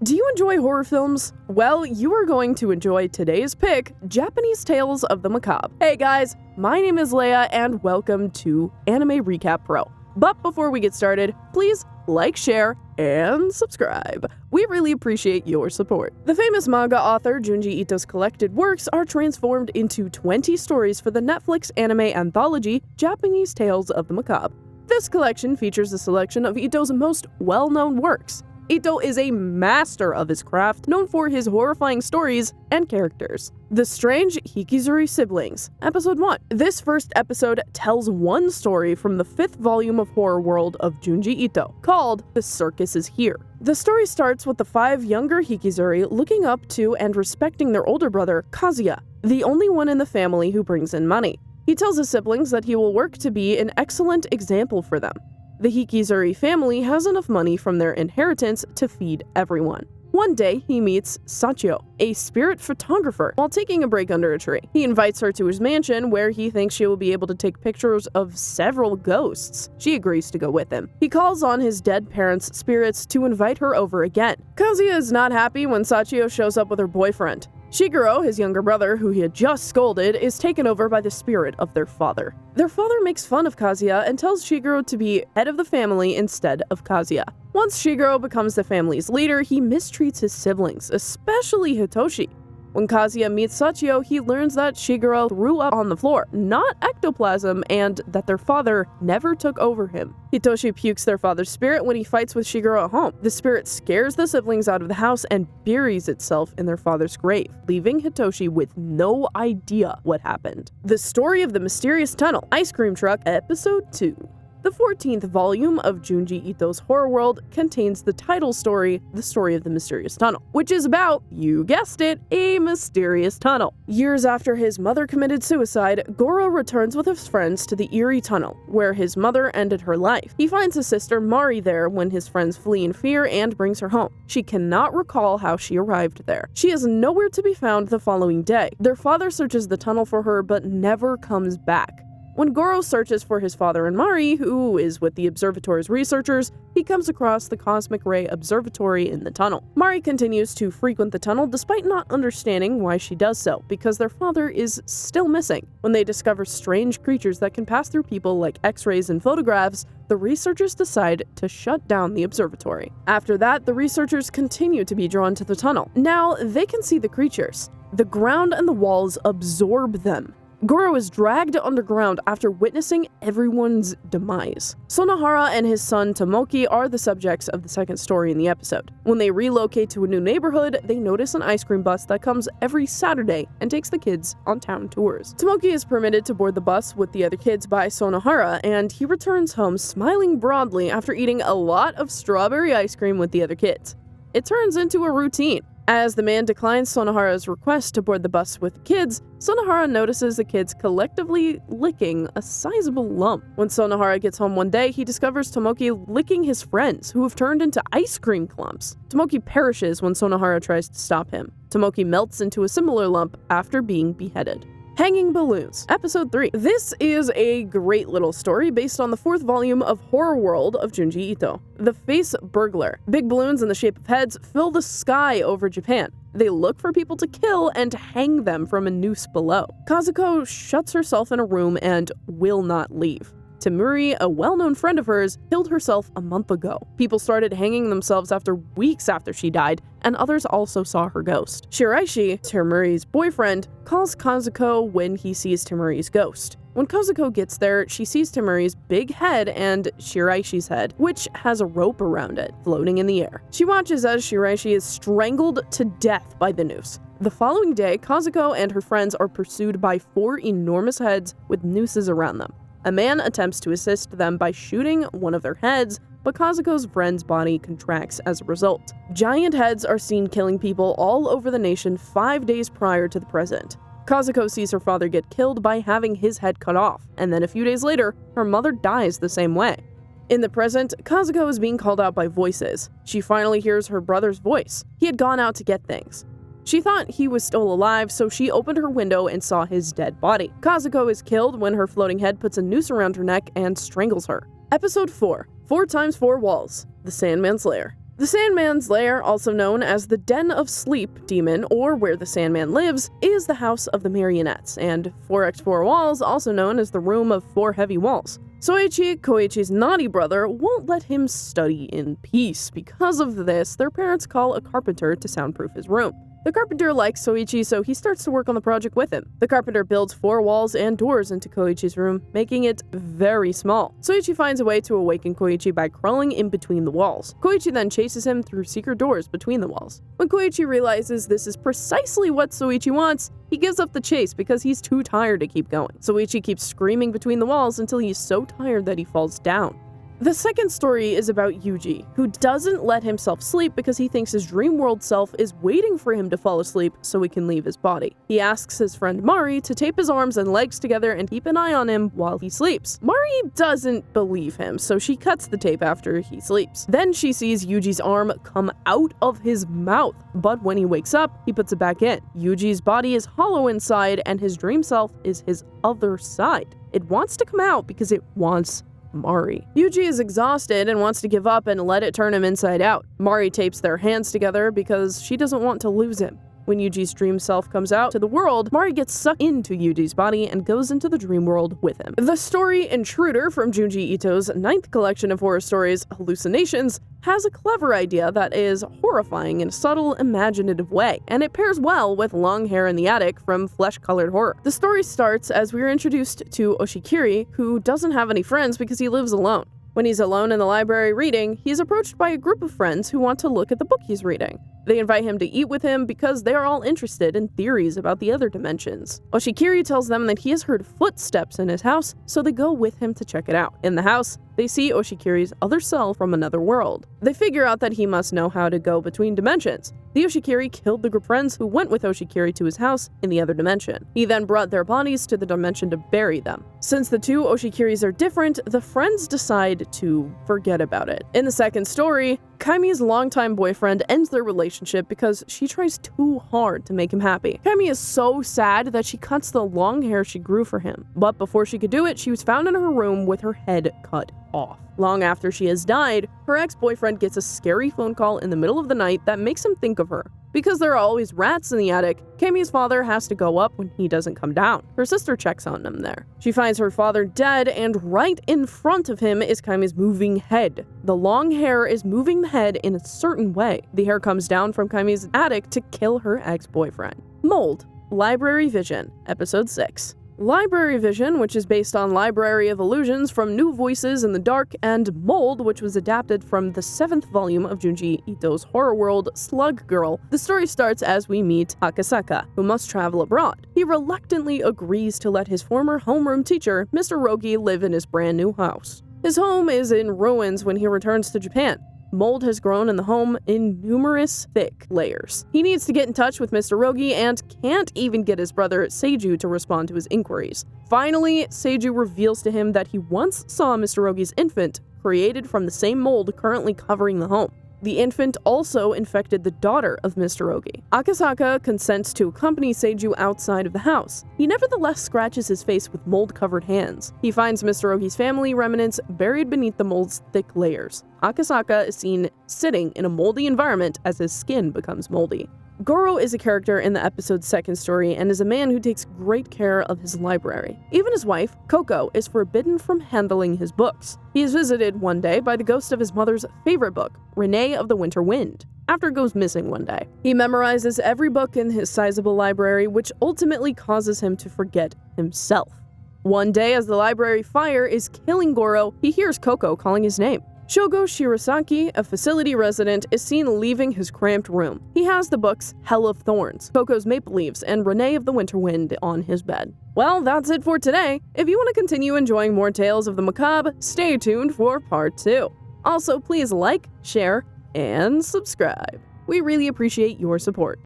Do you enjoy horror films? Well, you are going to enjoy today's pick, Japanese Tales of the Macabre. Hey guys, my name is Leia and welcome to Anime Recap Pro. But before we get started, please like, share, and subscribe. We really appreciate your support. The famous manga author Junji Ito's collected works are transformed into 20 stories for the Netflix anime anthology, Japanese Tales of the Macabre. This collection features a selection of Ito's most well-known works. Ito is a master of his craft, known for his horrifying stories and characters. The Strange Hikizuri Siblings, Episode 1. This first episode tells one story from the 5th volume of Horror World of Junji Ito, called The Circus is Here. The story starts with the 5 younger Hikizuri looking up to and respecting their older brother, Kazuya, the only one in the family who brings in money. He tells his siblings that he will work to be an excellent example for them. The Hikizuri family has enough money from their inheritance to feed everyone. One day, he meets Sachio, a spirit photographer, while taking a break under a tree. He invites her to his mansion, where he thinks she will be able to take pictures of several ghosts. She agrees to go with him. He calls on his dead parents' spirits to invite her over again. Kazuya is not happy when Sachio shows up with her boyfriend. Shiguro, his younger brother, who he had just scolded, is taken over by the spirit of their father. Their father makes fun of Kazuya and tells Shiguro to be head of the family instead of Kazuya. Once Shiguro becomes the family's leader, he mistreats his siblings, especially Hitoshi. When Kazuya meets Sachio, he learns that Shiguro threw up on the floor, not ectoplasm, and that their father never took over him. Hitoshi pukes their father's spirit when he fights with Shiguro at home. The spirit scares the siblings out of the house and buries itself in their father's grave, leaving Hitoshi with no idea what happened. The Story of the Mysterious Tunnel, Ice Cream Truck, Episode 2. The 14th volume of Junji Ito's Horror World contains the title story, The Story of the Mysterious Tunnel, which is about, you guessed it, a mysterious tunnel. Years after his mother committed suicide, Goro returns with his friends to the eerie tunnel, where his mother ended her life. He finds his sister Mari there when his friends flee in fear and brings her home. She cannot recall how she arrived there. She is nowhere to be found the following day. Their father searches the tunnel for her but never comes back. When Goro searches for his father and Mari, who is with the observatory's researchers, he comes across the Cosmic Ray Observatory in the tunnel. Mari continues to frequent the tunnel despite not understanding why she does so, because their father is still missing. When they discover strange creatures that can pass through people like X-rays and photographs, the researchers decide to shut down the observatory. After that, the researchers continue to be drawn to the tunnel. Now, they can see the creatures. The ground and the walls absorb them. Goro is dragged underground after witnessing everyone's demise. Sonohara and his son Tomoki are the subjects of the second story in the episode. When they relocate to a new neighborhood, they notice an ice cream bus that comes every Saturday and takes the kids on town tours. Tomoki is permitted to board the bus with the other kids by Sonohara, and he returns home smiling broadly after eating a lot of strawberry ice cream with the other kids. It turns into a routine. As the man declines Sonohara's request to board the bus with the kids, Sonohara notices the kids collectively licking a sizable lump. When Sonohara gets home one day, he discovers Tomoki licking his friends, who have turned into ice cream clumps. Tomoki perishes when Sonohara tries to stop him. Tomoki melts into a similar lump after being beheaded. Hanging Balloons, Episode 3. This is a great little story based on the 4th volume of Horror World of Junji Ito. The Face Burglar. Big balloons in the shape of heads fill the sky over Japan. They look for people to kill and hang them from a noose below. Kazuko shuts herself in a room and will not leave. Temuri, a well-known friend of hers, killed herself a month ago. People started hanging themselves weeks after she died, and others also saw her ghost. Shiraishi, Temuri's boyfriend, calls Kazuko when he sees Temuri's ghost. When Kazuko gets there, she sees Temuri's big head and Shiraishi's head, which has a rope around it, floating in the air. She watches as Shiraishi is strangled to death by the noose. The following day, Kazuko and her friends are pursued by 4 enormous heads with nooses around them. A man attempts to assist them by shooting one of their heads, but Kazuko's friend's body contracts as a result. Giant heads are seen killing people all over the nation 5 days prior to the present. Kazuko sees her father get killed by having his head cut off, and then a few days later, her mother dies the same way. In the present, Kazuko is being called out by voices. She finally hears her brother's voice. He had gone out to get things. She thought he was still alive, so she opened her window and saw his dead body. Kazuko is killed when her floating head puts a noose around her neck and strangles her. Episode 4, 4x4 Walls, The Sandman's Lair. The Sandman's lair, also known as the Den of Sleep Demon, or where the Sandman lives, is the House of the Marionettes, and 4x4 walls, also known as the Room of 4 Heavy Walls. Soichi, Koichi's naughty brother, won't let him study in peace. Because of this, their parents call a carpenter to soundproof his room. The carpenter likes Soichi, so he starts to work on the project with him. The carpenter builds 4 walls and doors into Koichi's room, making it very small. Soichi finds a way to awaken Koichi by crawling in between the walls. Koichi then chases him through secret doors between the walls. When Koichi realizes this is precisely what Soichi wants, he gives up the chase because he's too tired to keep going. Soichi keeps screaming between the walls until he's so tired that he falls down. The second story is about Yuji, who doesn't let himself sleep because he thinks his dream world self is waiting for him to fall asleep so he can leave his body. He asks his friend Mari to tape his arms and legs together and keep an eye on him while he sleeps. Mari doesn't believe him, so she cuts the tape after he sleeps. Then she sees Yuji's arm come out of his mouth, but when he wakes up, he puts it back in. Yuji's body is hollow inside, and his dream self is his other side. It wants to come out because it wants Mari. Yuji is exhausted and wants to give up and let it turn him inside out. Mari tapes their hands together because she doesn't want to lose him. When Yuji's dream self comes out to the world, Mari gets sucked into Yuji's body and goes into the dream world with him. The story Intruder from Junji Ito's 9th collection of horror stories, Hallucinations, has a clever idea that is horrifying in a subtle, imaginative way, and it pairs well with Long Hair in the Attic from Flesh-Colored Horror. The story starts as we are introduced to Oshikiri, who doesn't have any friends because he lives alone. When he's alone in the library reading, he's approached by a group of friends who want to look at the book he's reading. They invite him to eat with him because they are all interested in theories about the other dimensions. Oshikiri tells them that he has heard footsteps in his house, so they go with him to check it out. In the house, they see Oshikiri's other self from another world. They figure out that he must know how to go between dimensions. The Oshikiri killed the group of friends who went with Oshikiri to his house in the other dimension. He then brought their bodies to the dimension to bury them. Since the 2 Oshikiris are different, the friends decide to forget about it. In the second story, Kaimi's longtime boyfriend ends their relationship because she tries too hard to make him happy. Kaimi is so sad that she cuts the long hair she grew for him. But before she could do it, she was found in her room with her head cut off. Long after she has died, her ex-boyfriend gets a scary phone call in the middle of the night that makes him think of her. Because there are always rats in the attic, Kaimi's father has to go up when he doesn't come down. Her sister checks on him there. She finds her father dead, and right in front of him is Kaimi's moving head. The long hair is moving the head in a certain way. The hair comes down from Kaimi's attic to kill her ex-boyfriend. Mold, Library Vision, Episode 6. Library Vision, which is based on Library of Illusions from New Voices in the Dark, and Mold, which was adapted from the 7th volume of Junji Ito's horror world, Slug Girl. The story starts as we meet Akasaka, who must travel abroad. He reluctantly agrees to let his former homeroom teacher, Mr. Rogi, live in his brand new house. His home is in ruins when he returns to Japan. Mold has grown in the home in numerous thick layers. He needs to get in touch with Mr. Rogi and can't even get his brother Seiju to respond to his inquiries. Finally, Seiju reveals to him that he once saw Mr. Rogi's infant, created from the same mold currently covering the home. The infant also infected the daughter of Mr. Rogi. Akasaka consents to accompany Seiju outside of the house. He nevertheless scratches his face with mold-covered hands. He finds Mr. Rogi's family remnants buried beneath the mold's thick layers. Akasaka is seen sitting in a moldy environment as his skin becomes moldy. Goro is a character in the episode's second story and is a man who takes great care of his library. Even his wife, Coco, is forbidden from handling his books. He is visited one day by the ghost of his mother's favorite book, Renee of the Winter Wind, after it goes missing one day. He memorizes every book in his sizable library, which ultimately causes him to forget himself. One day, as the library fire is killing Goro, he hears Coco calling his name. Shogo Shirosaki, a facility resident, is seen leaving his cramped room. He has the books Hell of Thorns, Coco's Maple Leaves, and Renee of the Winter Wind on his bed. Well, that's it for today. If you want to continue enjoying more tales of the macabre, stay tuned for part 2. Also, please like, share, and subscribe. We really appreciate your support.